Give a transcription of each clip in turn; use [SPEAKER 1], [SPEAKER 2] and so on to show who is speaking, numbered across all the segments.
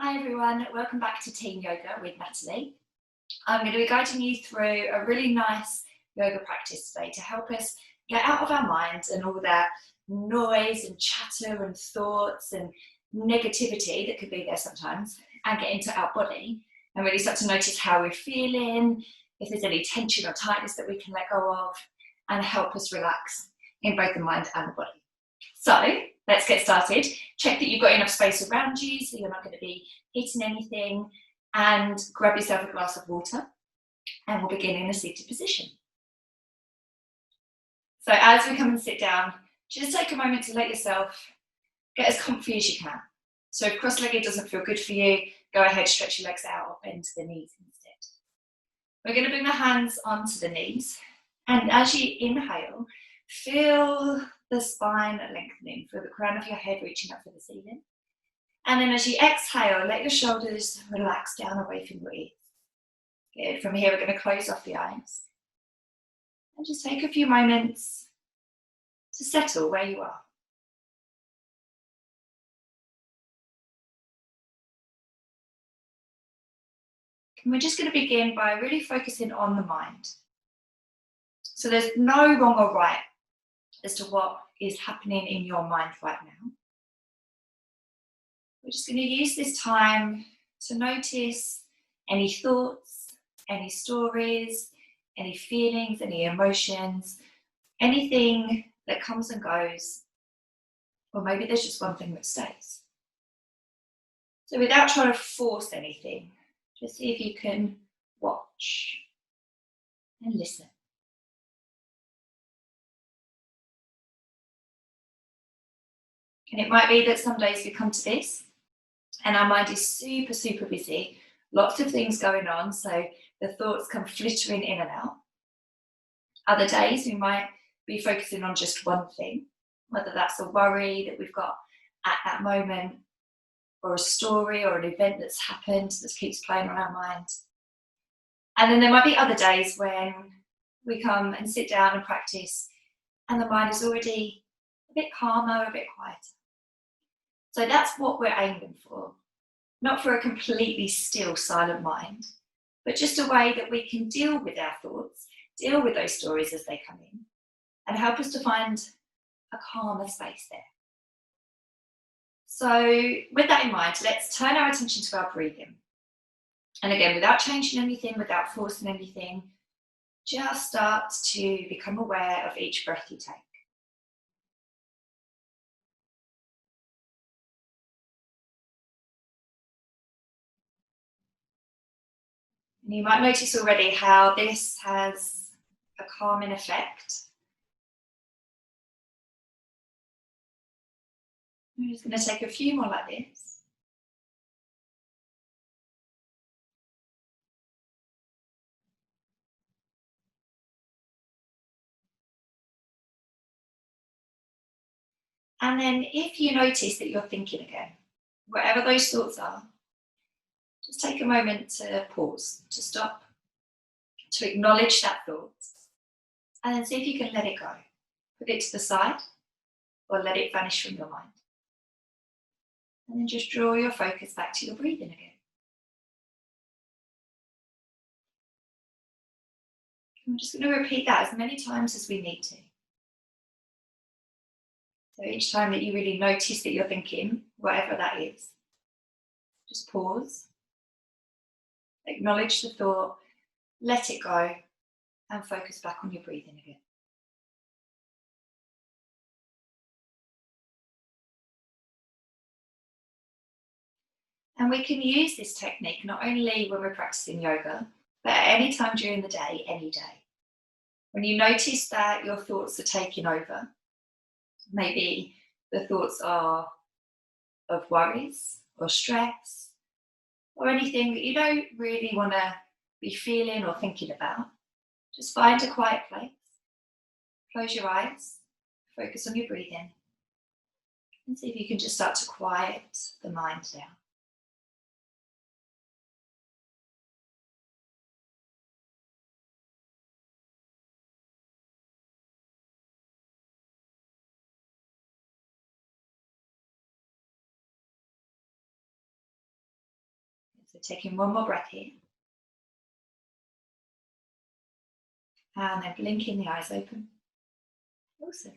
[SPEAKER 1] Hi everyone, welcome back to Team Yoga with Natalie. I'm going to be guiding you through a really nice yoga practice today to help us get out of our minds and all that noise and chatter and thoughts and negativity that could be there sometimes, and get into our body and really start to notice how we're feeling, if there's any tension or tightness that we can let go of, and help us relax in both the mind and the body. So let's get started. Check that you've got enough space around you so you're not going to be hitting anything, and grab yourself a glass of water and we'll begin in a seated position. So as we come and sit down, just take a moment to let yourself get as comfy as you can. So if cross-legged doesn't feel good for you, go ahead, stretch your legs out or bend to the knees instead. We're going to bring the hands onto the knees, and as you inhale, feel the spine lengthening, feel the crown of your head reaching up for the ceiling. And then as you exhale, let your shoulders relax down away from your ears. Good. From here, we're going to close off the eyes. And just take a few moments to settle where you are. And we're just going to begin by really focusing on the mind. So there's no wrong or right as to what is happening in your mind right now. We're just going to use this time to notice any thoughts, any stories, any feelings, any emotions, anything that comes and goes, or maybe there's just one thing that stays. So without trying to force anything, just see if you can watch and listen. And it might be that some days we come to this and our mind is super, super busy, lots of things going on, so the thoughts come flittering in and out. Other days we might be focusing on just one thing, whether that's a worry that we've got at that moment, or a story or an event that's happened that keeps playing on our mind. And then there might be other days when we come and sit down and practice and the mind is already a bit calmer, a bit quieter. So that's what we're aiming for. Not for a completely still, silent mind, but just a way that we can deal with our thoughts, deal with those stories as they come in, and help us to find a calmer space there. So with that in mind, let's turn our attention to our breathing. And again, without changing anything, without forcing anything, just start to become aware of each breath you take. And you might notice already how this has a calming effect. I'm just going to take a few more like this. And then if you notice that you're thinking again, whatever those thoughts are, just take a moment to pause, to stop, to acknowledge that thought, and then see if you can let it go. Put it to the side or let it vanish from your mind. And then just draw your focus back to your breathing again. And we're just going to repeat that as many times as we need to. So each time that you really notice that you're thinking, whatever that is, just pause, acknowledge the thought, let it go, and focus back on your breathing again. And we can use this technique not only when we're practicing yoga, but at any time during the day, any day. When you notice that your thoughts are taking over, maybe the thoughts are of worries or stress or anything that you don't really want to be feeling or thinking about, just find a quiet place, close your eyes, focus on your breathing, and see if you can just start to quiet the mind down. So taking one more breath here. And then blinking the eyes open. Awesome.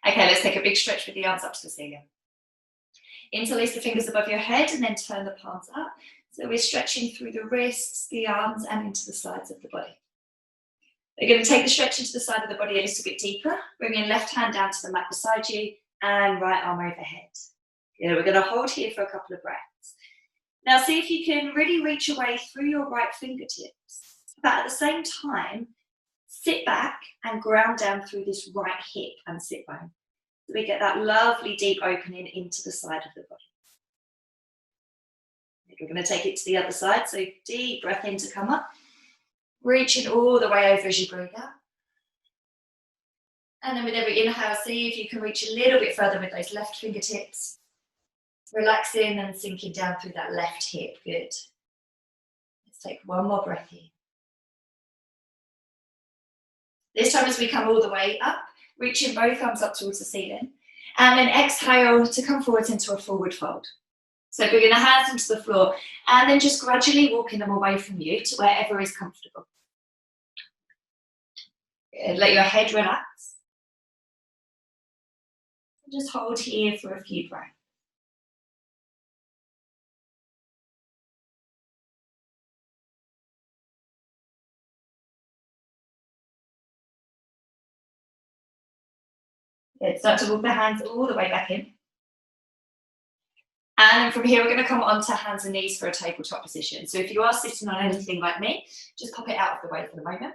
[SPEAKER 1] Okay, let's take a big stretch with the arms up to the ceiling. Interlace the fingers above your head and then turn the palms up. So we're stretching through the wrists, the arms, and into the sides of the body. We're going to take the stretch into the side of the body a little bit deeper. Bringing left hand down to the mat beside you and right arm overhead. Yeah, we're going to hold here for a couple of breaths. Now see if you can really reach your way through your right fingertips, but at the same time, sit back and ground down through this right hip and sit bone. So we get that lovely deep opening into the side of the body. We're going to take it to the other side, so deep breath in to come up. Reaching all the way over as you breathe out. And then with every inhale, see if you can reach a little bit further with those left fingertips. Relaxing and sinking down through that left hip. Good. Let's take one more breath here. This time as we come all the way up, reaching both arms up towards the ceiling. And then exhale to come forwards into a forward fold. So bringing the hands into the floor and then just gradually walking them away from you to wherever is comfortable. Good. Let your head relax. And just hold here for a few breaths. Good. Start to walk the hands all the way back in. And then from here, we're going to come onto hands and knees for a tabletop position. So if you are sitting on anything like me, just pop it out of the way for the moment.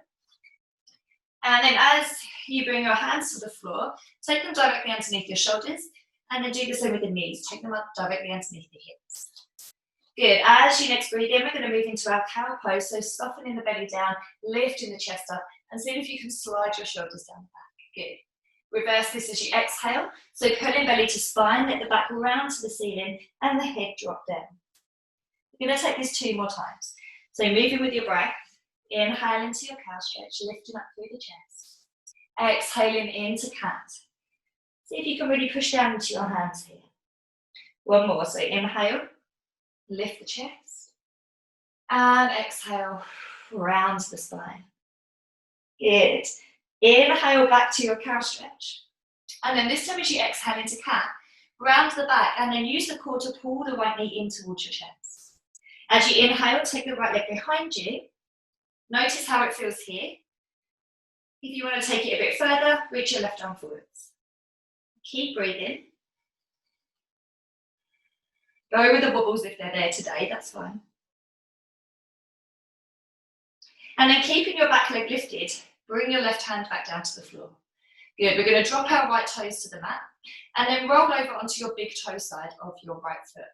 [SPEAKER 1] And then as you bring your hands to the floor, take them directly underneath your shoulders, and then do the same with the knees. Take them up directly underneath the hips. Good. As you next breathe in, we're going to move into our cow pose. So softening the belly down, lifting the chest up, and see if you can slide your shoulders down the back. Good. Reverse this as you exhale. So pulling belly to spine, let the back round to the ceiling and the head drop down. We're going to take this 2 more times. So moving with your breath, inhale into your cow stretch, lifting up through the chest. Exhaling into cat. See if you can really push down into your hands here. One more. So inhale, lift the chest. And exhale, round the spine. Good. Inhale back to your cow stretch. And then this time as you exhale into cat, round the back and then use the core to pull the right knee in towards your chest. As you inhale, take the right leg behind you. Notice how it feels here. If you want to take it a bit further, reach your left arm forwards. Keep breathing. Go with the wobbles if they're there today, that's fine. And then keeping your back leg lifted, bring your left hand back down to the floor. Good, we're going to drop our right toes to the mat and then roll over onto your big toe side of your right foot.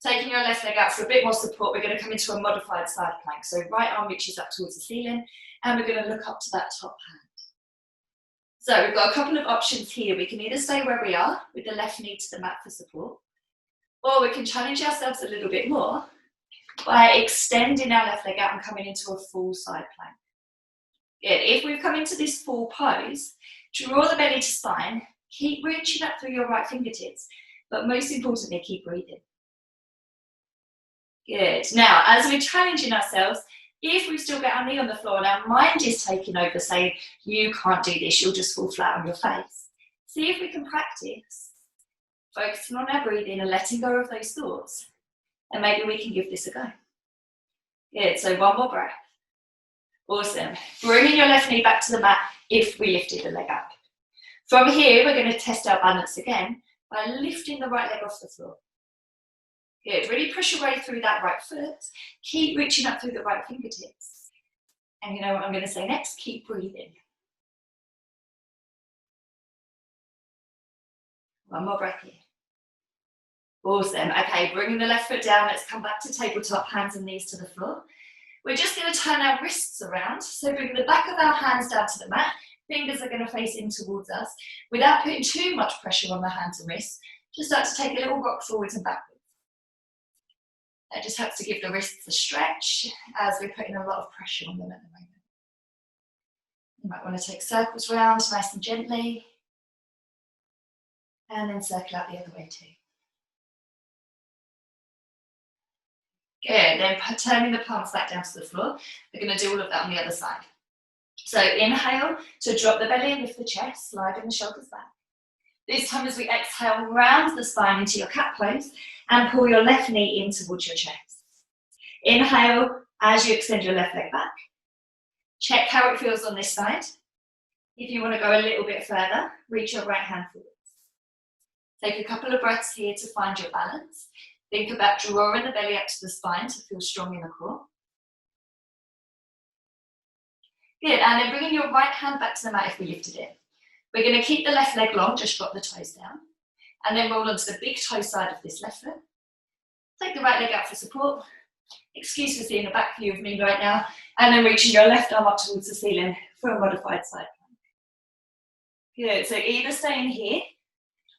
[SPEAKER 1] Taking your left leg out for a bit more support, we're going to come into a modified side plank. So right arm reaches up towards the ceiling and we're going to look up to that top hand. So we've got a couple of options here. We can either stay where we are with the left knee to the mat for support, or we can challenge ourselves a little bit more by extending our left leg out and coming into a full side plank. Good. If we've come into this full pose, draw the belly to spine, keep reaching up through your right fingertips, but most importantly, keep breathing. Good. Now, as we're challenging ourselves, if we still get our knee on the floor and our mind is taking over, saying, you can't do this, you'll just fall flat on your face. See if we can practice focusing on our breathing and letting go of those thoughts. And maybe we can give this a go. Good. So one more breath. Awesome. Bringing your left knee back to the mat if we lifted the leg up. From here, we're going to test our balance again by lifting the right leg off the floor. Good. Really push your way through that right foot. Keep reaching up through the right fingertips. And you know what I'm going to say next? Keep breathing. One more breath here. Awesome. Okay, bringing the left foot down. Let's come back to tabletop, hands and knees to the floor. We're just going to turn our wrists around. So bring the back of our hands down to the mat. Fingers are going to face in towards us. Without putting too much pressure on the hands and wrists, just start to take a little rock forwards and backwards. That just helps to give the wrists a stretch as we're putting a lot of pressure on them at the moment. You might want to take circles round nice and gently. And then circle out the other way too. Good. Good, then turning the palms back down to the floor. We're going to do all of that on the other side. So inhale to drop the belly and lift the chest, sliding the shoulders back. This time as we exhale, round the spine into your cat pose and pull your left knee in towards your chest. Inhale as you extend your left leg back. Check how it feels on this side. If you want to go a little bit further, reach your right hand forwards. Take a couple of breaths here to find your balance. Think about drawing the belly up to the spine to feel strong in the core. Good, and then bringing your right hand back to the mat if we lifted it. We're going to keep the left leg long, just drop the toes down. And then roll onto the big toe side of this left foot. Take the right leg out for support. Excuse for seeing a back view of me right now. And then reaching your left arm up towards the ceiling for a modified side plank. Good, so either staying here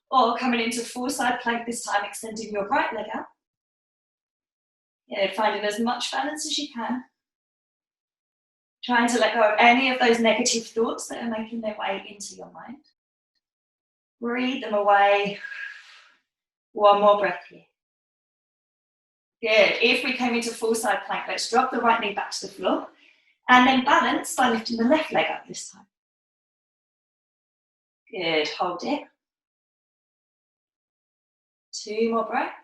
[SPEAKER 1] or coming into full side plank this time, extending your right leg out. Yeah, finding as much balance as you can. Trying to let go of any of those negative thoughts that are making their way into your mind. Breathe them away. One more breath here. Good. If we came into full side plank, let's drop the right knee back to the floor and then balance by lifting the left leg up this time. Good. Hold it. 2 more breaths.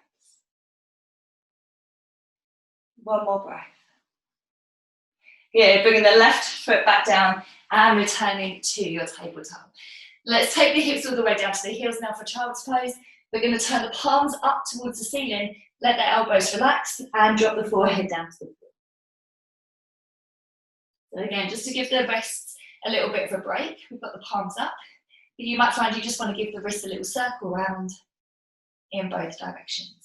[SPEAKER 1] 1 more breath. Good, bringing the left foot back down and returning to your tabletop. Let's take the hips all the way down to the heels now for child's pose. We're going to turn the palms up towards the ceiling, let the elbows relax and drop the forehead down to the floor. So again, just to give the wrists a little bit of a break, we've got the palms up. But you might find you just want to give the wrists a little circle round in both directions.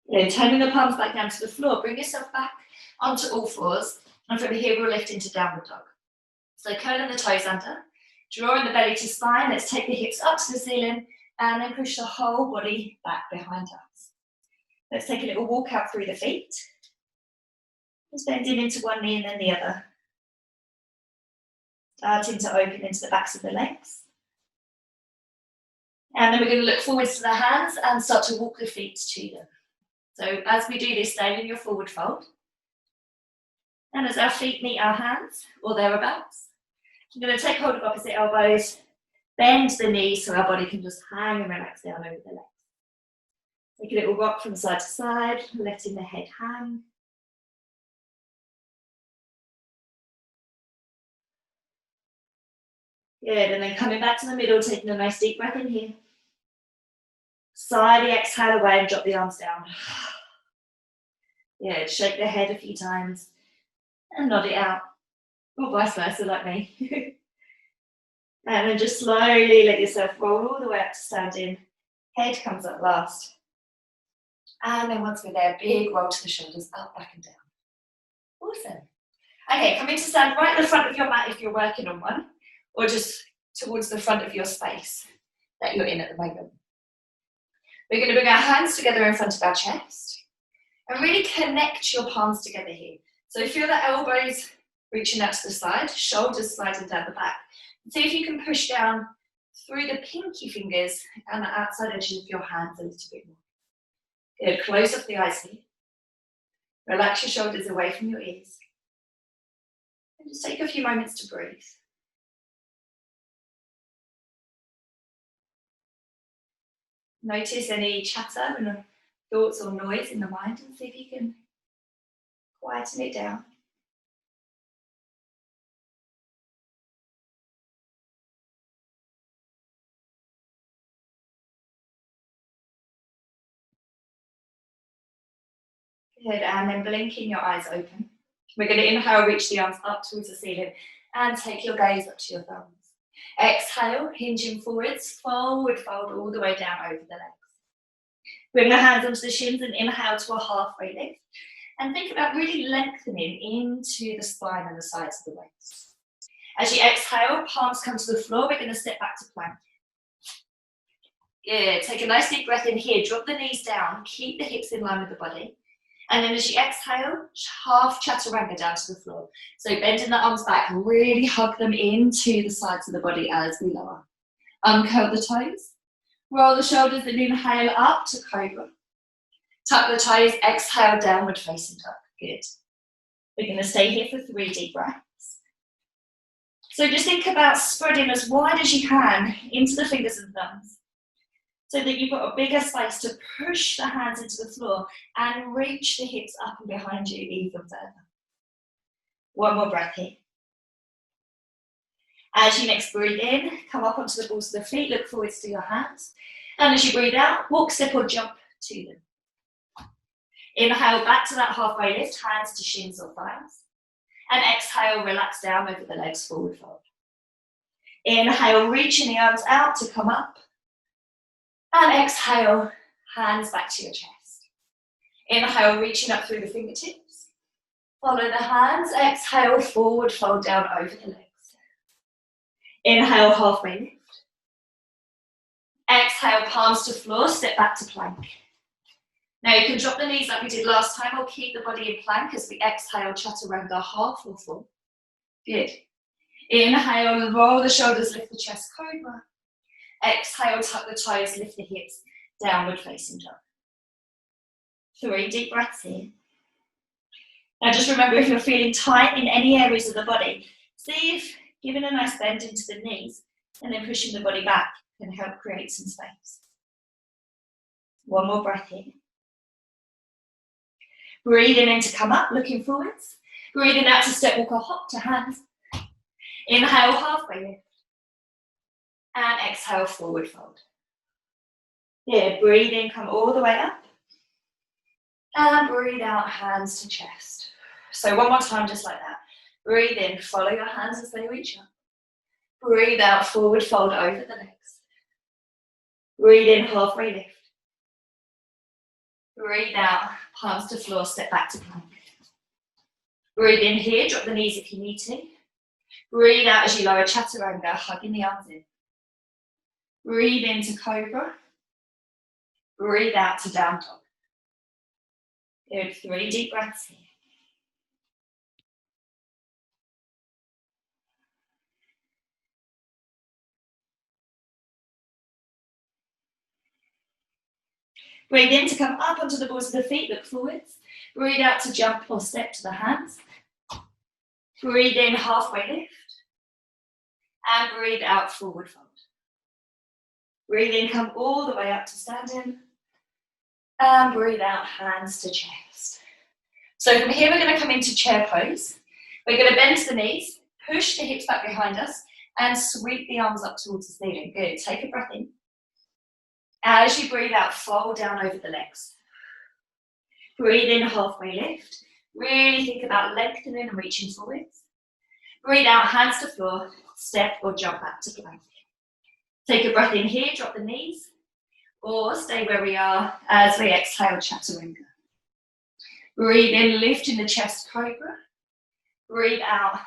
[SPEAKER 1] Then turning the palms back down to the floor, bring yourself back onto all fours, and from here we'll lift into downward dog. So curling the toes under, drawing the belly to spine, let's take the hips up to the ceiling, and then push the whole body back behind us. Let's take a little walk out through the feet. Just bending into one knee and then the other. Starting to open into the backs of the legs. And then we're going to look forwards to the hands and start to walk the feet to them. So as we do this, stay in your forward fold. And as our feet meet our hands, or thereabouts, I'm going to take hold of opposite elbows, bend the knees so our body can just hang and relax down over the legs. Take a little rock from side to side, letting the head hang. Good, and then coming back to the middle, taking a nice deep breath in here. Slightly exhale away and drop the arms down. Yeah, shake the head a few times and nod it out, or vice versa like me. And then just slowly let yourself roll all the way up to standing. Head comes up last. And then once we're there, big roll to the shoulders, up, back and down. Awesome. Okay, come into stand right at the front of your mat if you're working on one, or just towards the front of your space that you're in at the moment. We're going to bring our hands together in front of our chest and really connect your palms together here. So feel the elbows reaching out to the side, shoulders sliding down the back. See if you can push down through the pinky fingers and the outside edges of your hands a little bit more. Good, close up the eyes here. Relax your shoulders away from your ears. And just take a few moments to breathe. Notice any chatter and thoughts or noise in the mind and see if you can quieten it down. Good, and then blinking your eyes open. We're going to inhale, reach the arms up towards the ceiling and take your gaze up to your thumbs. Exhale, hinging forwards, forward fold all the way down over the legs. Bring the hands onto the shins and inhale to a halfway lift. And think about really lengthening into the spine and the sides of the waist. As you exhale, palms come to the floor, we're going to step back to plank. Good, take a nice deep breath in here, drop the knees down, keep the hips in line with the body. And then as you exhale, half chaturanga down to the floor. So bending the arms back, really hug them into the sides of the body as we lower. Uncurl the toes. Roll the shoulders and inhale up to cobra. Tuck the toes, exhale, downward facing dog. Good. We're going to stay here for 3 deep breaths. So just think about spreading as wide as you can into the fingers and thumbs, so that you've got a bigger space to push the hands into the floor and reach the hips up and behind you even further. One more breath here. As you next breathe in, come up onto the balls of the feet, look forwards to your hands. And as you breathe out, walk, step or jump to them. Inhale back to that halfway lift, hands to shins or thighs. And exhale, relax down over the legs, forward fold. Inhale, reaching the arms out to come up. And exhale, hands back to your chest. Inhale, reaching up through the fingertips. Follow the hands, exhale, forward fold down over the legs. Inhale, halfway lift. Exhale, palms to floor, step back to plank. Now you can drop the knees like we did last time or keep the body in plank as we exhale, chaturanga, half or full. Good. Inhale, roll the shoulders, lift the chest, cobra. Exhale, tuck the toes, lift the hips, downward facing dog. 3 deep breaths here. Now just remember, if you're feeling tight in any areas of the body, see if giving a nice bend into the knees and then pushing the body back can help create some space. One more breath here. Breathing in to come up, looking forwards. Breathing out to step, walk or hop to hands. Inhale, halfway lift. And exhale, forward fold. Yeah, breathe in, come all the way up. And breathe out, hands to chest. So one more time, just like that. Breathe in, follow your hands as they reach up. Breathe out, forward fold over the legs. Breathe in, halfway lift. Breathe out, palms to floor, step back to plank. Breathe in here, drop the knees if you need to. Breathe out as you lower chaturanga, hugging the arms in. Breathe into cobra. Breathe out to down dog. Good, 3 deep breaths here. Breathe in to come up onto the balls of the feet, look forwards. Breathe out to jump or step to the hands. Breathe in, halfway lift. And breathe out, forward fold. Breathe in, come all the way up to standing. And breathe out, hands to chest. So from here, we're going to come into chair pose. We're going to bend to the knees, push the hips back behind us, and sweep the arms up towards the ceiling. Good, take a breath in. As you breathe out, fold down over the legs. Breathe in, halfway lift. Really think about lengthening and reaching forwards. Breathe out, hands to floor, step or jump back to plank. Take a breath in here, drop the knees, or stay where we are as we exhale, chaturanga. Breathe in, lifting the chest, cobra. Breathe out,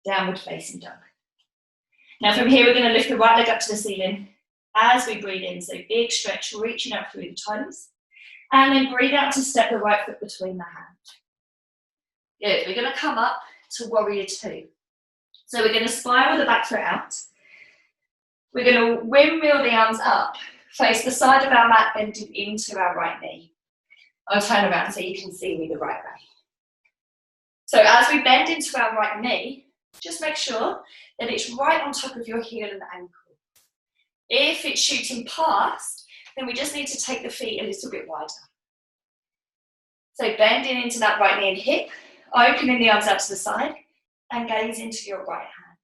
[SPEAKER 1] downward facing dog. Now from here, we're going to lift the right leg up to the ceiling as we breathe in. So big stretch, reaching up through the toes. And then breathe out to step the right foot between the hands. Good, we're going to come up to warrior 2. So we're going to spiral the back foot out. We're going to windmill the arms up, face the side of our mat, bending into our right knee. I'll turn around so you can see me the right way. So as we bend into our right knee, just make sure that it's right on top of your heel and ankle. If it's shooting past, then we just need to take the feet a little bit wider. So bending into that right knee and hip, opening the arms out to the side, and gaze into your right hand.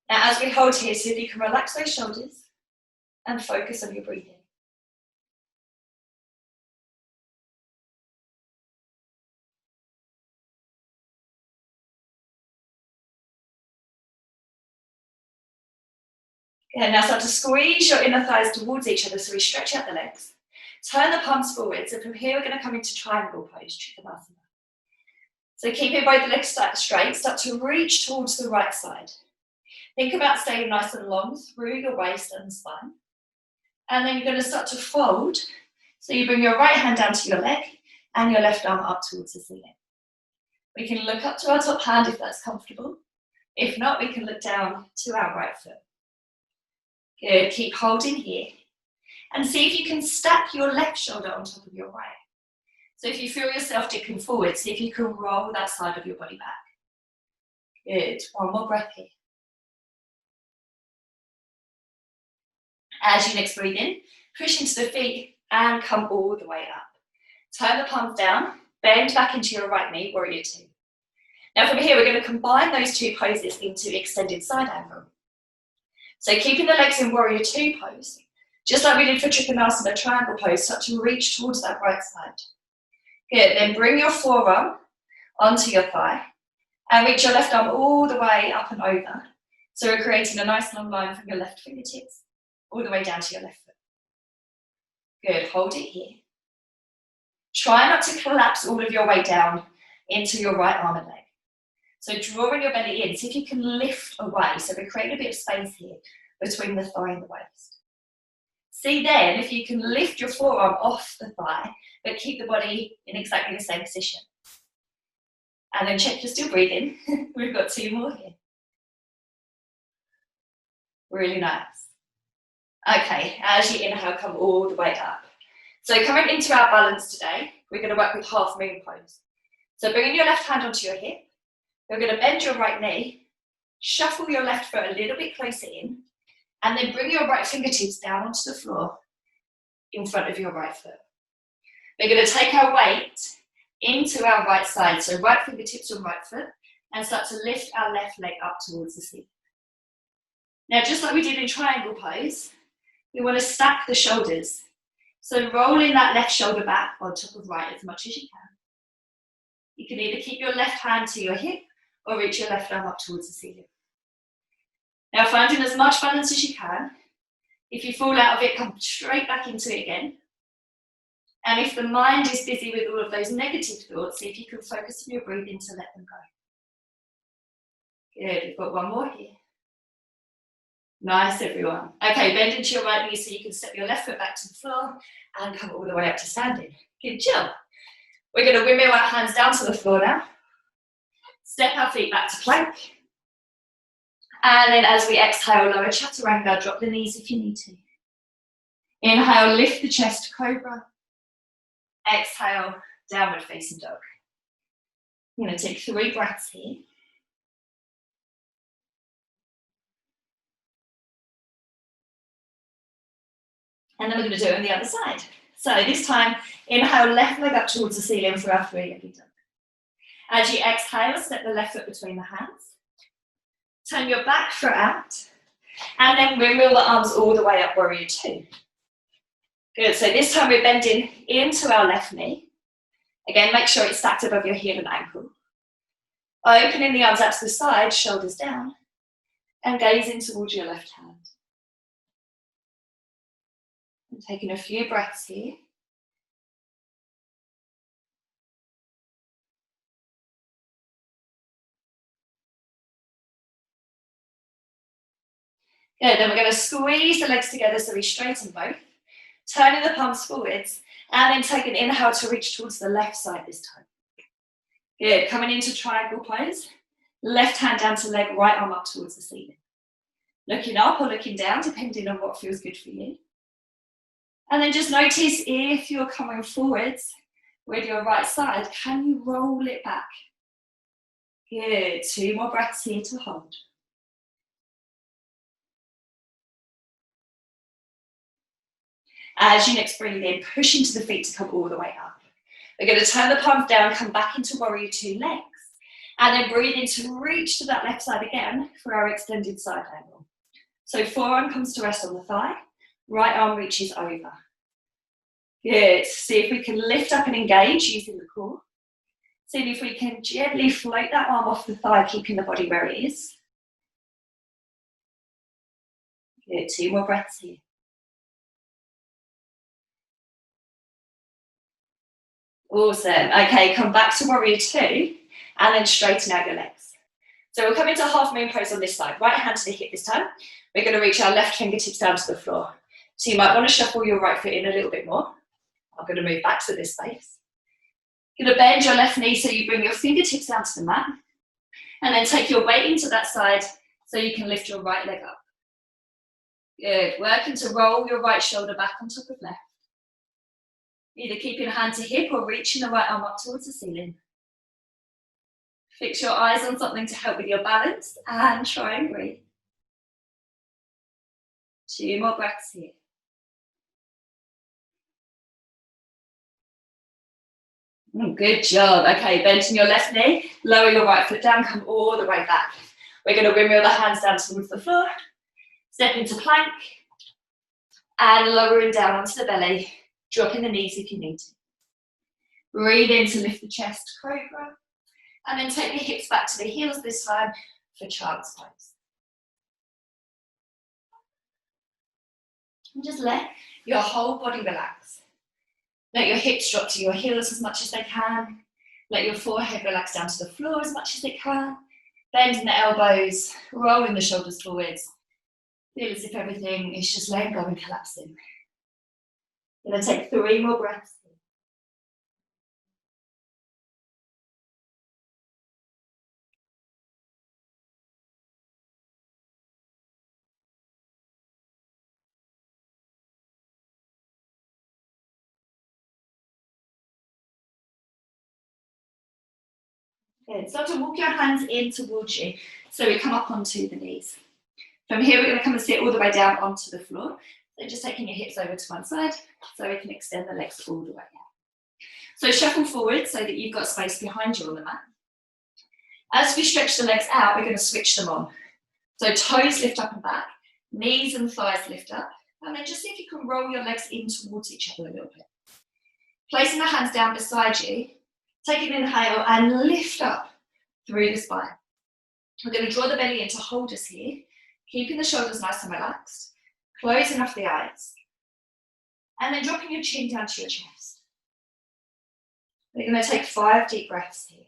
[SPEAKER 1] Now as we hold here, see if you can relax those shoulders and focus on your breathing. Good, now start to squeeze your inner thighs towards each other so we stretch out the legs. Turn the palms forwards, and from here we're going to come into triangle pose, Trikonasana. So keeping both legs straight, start to reach towards the right side. Think about staying nice and long through your waist and spine. And then you're going to start to fold. So you bring your right hand down to your leg and your left arm up towards the ceiling. We can look up to our top hand if that's comfortable. If not, we can look down to our right foot. Good, keep holding here. And see if you can stack your left shoulder on top of your right. So if you feel yourself dipping forward, see if you can roll that side of your body back. Good, one more breath here. As you next breathe in, push into the feet and come all the way up. Turn the palms down, bend back into your right knee, warrior two. Now from here, we're going to combine those two poses into extended side angle. So keeping the legs in warrior two pose, just like we did for Trikonasana triangle pose, start to reach towards that right side. Good, then bring your forearm onto your thigh and reach your left arm all the way up and over. So we're creating a nice long line from your left fingertips all the way down to your left foot. Good, hold it here. Try not to collapse all of your weight down into your right arm and leg. So drawing your belly in, see if you can lift away. So we're creating a bit of space here between the thigh and the waist. See then if you can lift your forearm off the thigh, but keep the body in exactly the same position. And then check you're still breathing. We've got two more here. Really nice. Okay, as you inhale, come all the way up. So coming into our balance today, we're going to work with half moon pose. So bringing your left hand onto your hip, you're going to bend your right knee, shuffle your left foot a little bit closer in, and then bring your right fingertips down onto the floor in front of your right foot. We're going to take our weight into our right side, so right fingertips on right foot, and start to lift our left leg up towards the ceiling. Now, just like we did in triangle pose, we want to stack the shoulders. So rolling that left shoulder back on top of right as much as you can. You can either keep your left hand to your hip or reach your left arm up towards the ceiling. Now finding as much balance as you can. If you fall out of it, come straight back into it again. And if the mind is busy with all of those negative thoughts, see if you can focus on your breathing to let them go. Good, we've got one more here. Nice, everyone. Okay, bend into your right knee so you can step your left foot back to the floor and come all the way up to standing. Good job. We're going to windmill our hands down to the floor now. Step our feet back to plank. And then as we exhale, lower chaturanga, drop the knees if you need to. Inhale, lift the chest, cobra. Exhale, downward facing dog. I'm going to take 3 breaths here. And then we're going to do it on the other side. So this time, inhale, left leg up towards the ceiling for our 3-legged dog. As you exhale, step the left foot between the hands. Turn your back foot out. And then windmill the arms all the way up, warrior two. Good, so this time we're bending into our left knee. Again, make sure it's stacked above your heel and ankle. Opening the arms out to the side, shoulders down. And gazing towards your left hand. And taking a few breaths here. Good, then we're going to squeeze the legs together so we straighten both. Turning the palms forwards and then take an inhale to reach towards the left side this time. Good, coming into triangle pose. Left hand down to leg, right arm up towards the ceiling. Looking up or looking down, depending on what feels good for you. And then just notice if you're coming forwards with your right side, can you roll it back? Good, 2 more breaths here to hold. As you next breathe in, push into the feet to come all the way up. We're going to turn the palms down, come back into warrior two legs, and then breathe in to reach to that left side again for our extended side angle. So forearm comes to rest on the thigh, right arm reaches over. Good, see if we can lift up and engage using the core. See if we can gently float that arm off the thigh, keeping the body where it is. Good, 2 more breaths here. Awesome. Okay, come back to warrior two and then straighten out your legs. So we'll come into half moon pose on this side. Right hand to the hip this time. We're going to reach our left fingertips down to the floor. So you might want to shuffle your right foot in a little bit more. I'm going to move back to this space. You're going to bend your left knee so you bring your fingertips down to the mat, and then take your weight into that side so you can lift your right leg up. Good. Working to roll your right shoulder back on top of left. Either keeping hand to hip or reaching the right arm up towards the ceiling. Fix your eyes on something to help with your balance and try and breathe. 2 more breaths here. Good job. Okay, bending your left knee, lower your right foot down, come all the way back. We're going to windmill the hands down towards the floor, step into plank, and lowering down onto the belly, dropping the knees if you need to. Breathe in to lift the chest, cobra, and then take the hips back to the heels this time for child's pose. And just let your whole body relax. Let your hips drop to your heels as much as they can. Let your forehead relax down to the floor as much as it can. Bending the elbows, rolling the shoulders forwards. Feel as if everything is just letting go and collapsing. You're going to take 3 more breaths. Good. Start to walk your hands in towards you. So we come up onto the knees. From here, we're going to come and sit all the way down onto the floor. So just taking your hips over to one side so we can extend the legs all the way out. So shuffle forward so that you've got space behind you on the mat. As we stretch the legs out, we're going to switch them on. So toes lift up and back, knees and thighs lift up, and then just see if you can roll your legs in towards each other a little bit. Placing the hands down beside you, take an inhale and lift up through the spine. We're going to draw the belly in to hold us here, keeping the shoulders nice and relaxed, closing off the eyes, and then dropping your chin down to your chest. We're going to take 5 deep breaths here.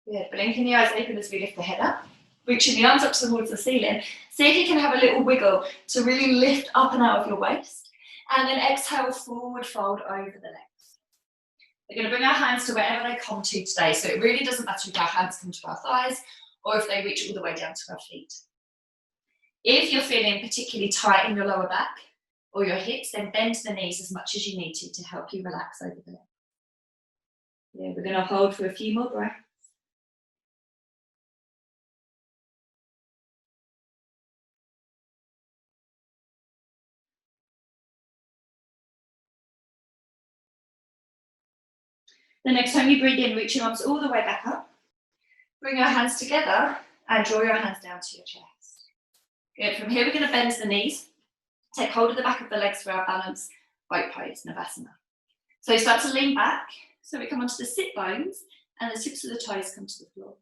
[SPEAKER 1] Good. Blinking the eyes open as we lift the head up. Reaching the arms up towards the ceiling. See if you can have a little wiggle to really lift up and out of your waist. And then exhale, forward fold over the legs. We're going to bring our hands to wherever they come to today. So it really doesn't matter if our hands come to our thighs or if they reach all the way down to our feet. If you're feeling particularly tight in your lower back or your hips, then bend the knees as much as you need to help you relax over the legs. Yeah, we're going to hold for a few more breaths. The next time you breathe in, reach your arms all the way back up. Bring your hands together and draw your hands down to your chest. Good. From here, we're going to bend the knees. Take hold of the back of the legs for our balance, boat pose, Navasana. So you start to lean back. So we come onto the sit bones and the tips of the toes come to the floor.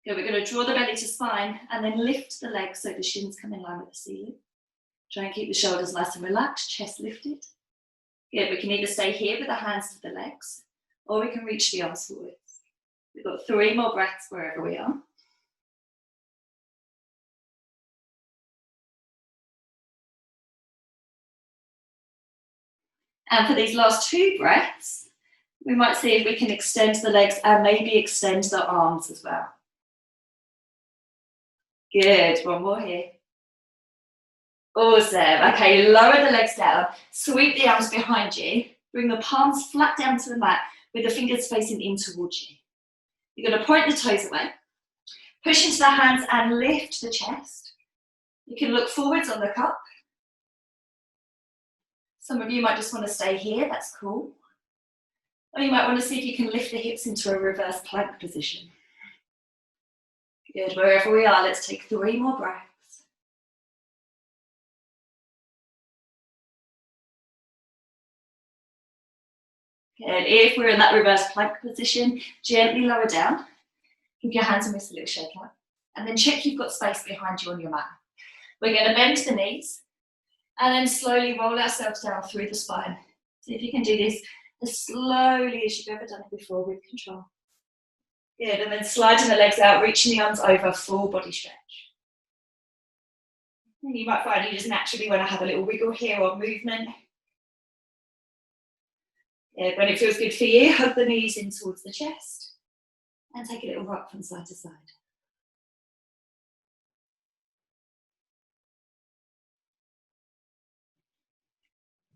[SPEAKER 1] Good. We're going to draw the belly to spine and then lift the legs so the shins come in line with the ceiling. Try and keep the shoulders nice and relaxed, chest lifted. Good. We can either stay here with the hands to the legs, or we can reach the arms forwards. We've got 3 more breaths wherever we are. And for these last 2 breaths, we might see if we can extend the legs and maybe extend the arms as well. Good, 1 more here. Awesome. Okay, lower the legs down, sweep the arms behind you, bring the palms flat down to the mat with the fingers facing in towards you. You're going to point the toes away, push into the hands and lift the chest. You can look forwards on the cup. Some of you might just want to stay here, that's cool. Or you might want to see if you can lift the hips into a reverse plank position. Good, wherever we are, let's take 3 more breaths. Good, if we're in that reverse plank position, gently lower down. Keep your hands and wrists a little shake out. And then check you've got space behind you on your mat. We're going to bend the knees and then slowly roll ourselves down through the spine. See if you can do this as slowly as you've ever done it before with control. Good, and then sliding the legs out, reaching the arms over, full body stretch. And you might find you just naturally want to have a little wiggle here or movement. Yeah, when it feels good for you, hug the knees in towards the chest and take a little rock from side to side.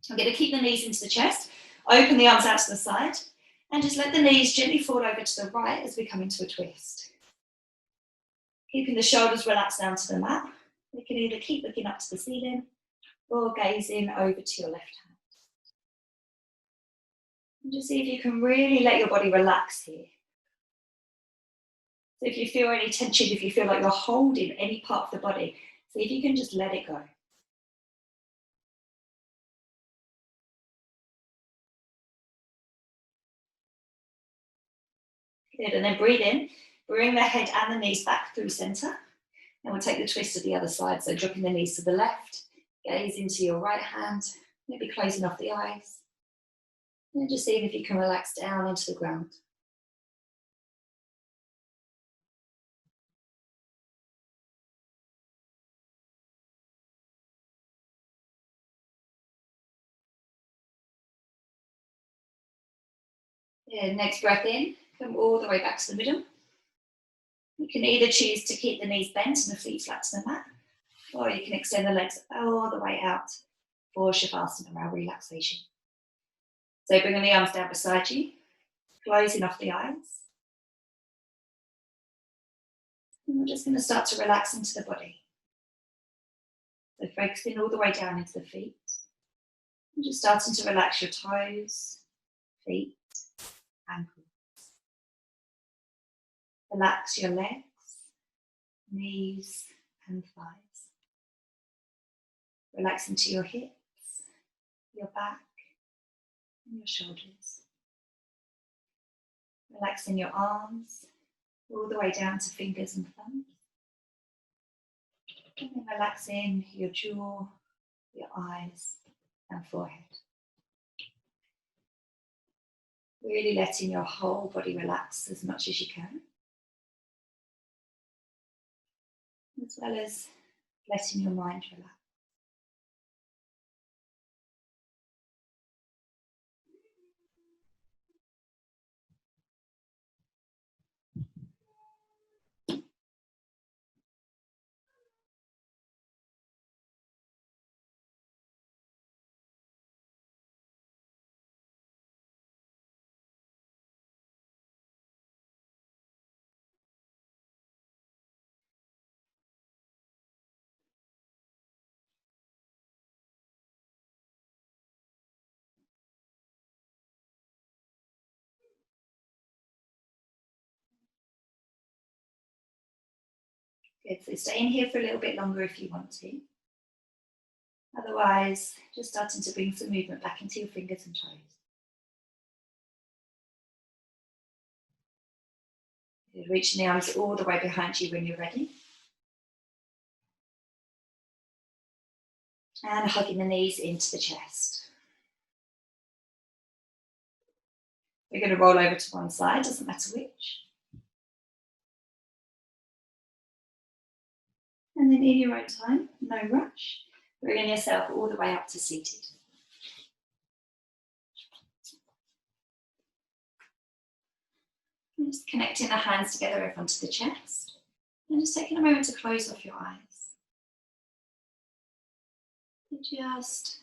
[SPEAKER 1] I'm going to keep the knees into the chest, open the arms out to the side, and just let the knees gently fall over to the right as we come into a twist. Keeping the shoulders relaxed down to the mat. You can either keep looking up to the ceiling or gazing over to your left hand. And just see if you can really let your body relax here. So if you feel any tension, if you feel like you're holding any part of the body, see if you can just let it go. Good, and then breathe in, bring the head and the knees back through center. And we'll take the twist to the other side, so dropping the knees to the left, gaze into your right hand, maybe closing off the eyes. And just seeing if you can relax down into the ground. Yeah, next breath in, come all the way back to the middle. You can either choose to keep the knees bent and the feet flat to the mat, or you can extend the legs all the way out for Shavasana, our relaxation. So bringing the arms down beside you, closing off the eyes. And we're just going to start to relax into the body. So focusing all the way down into the feet. And just starting to relax your toes, feet, ankles. Relax your legs, knees and thighs. Relax into your hips, your back and your shoulders. Relaxing your arms all the way down to fingers and thumbs. And then relaxing your jaw, your eyes and forehead. Really letting your whole body relax as much as you can. As well as letting your mind relax. Good, so stay in here for a little bit longer if you want to. Otherwise, just starting to bring some movement back into your fingers and toes. Good, reaching the arms all the way behind you when you're ready. And hugging the knees into the chest. We're going to roll over to one side, doesn't matter which. And then in your own time, no rush, bringing yourself all the way up to seated. And just connecting the hands together over onto the chest. And just taking a moment to close off your eyes. And just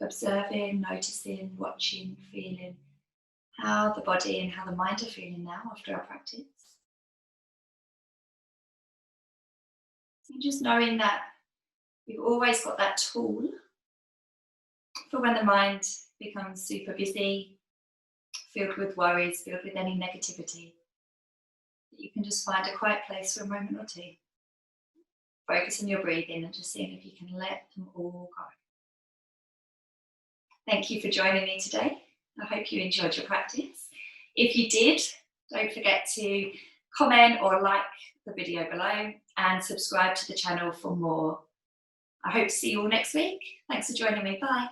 [SPEAKER 1] observing, noticing, watching, feeling how the body and how the mind are feeling now after our practice. And just knowing that you've always got that tool for when the mind becomes super busy, filled with worries, filled with any negativity. You can just find a quiet place for a moment or two. Focus on your breathing and just seeing if you can let them all go. Thank you for joining me today. I hope you enjoyed your practice. If you did, don't forget to comment or like the video below and subscribe to the channel for more I hope to see you all next week. Thanks for joining me. Bye.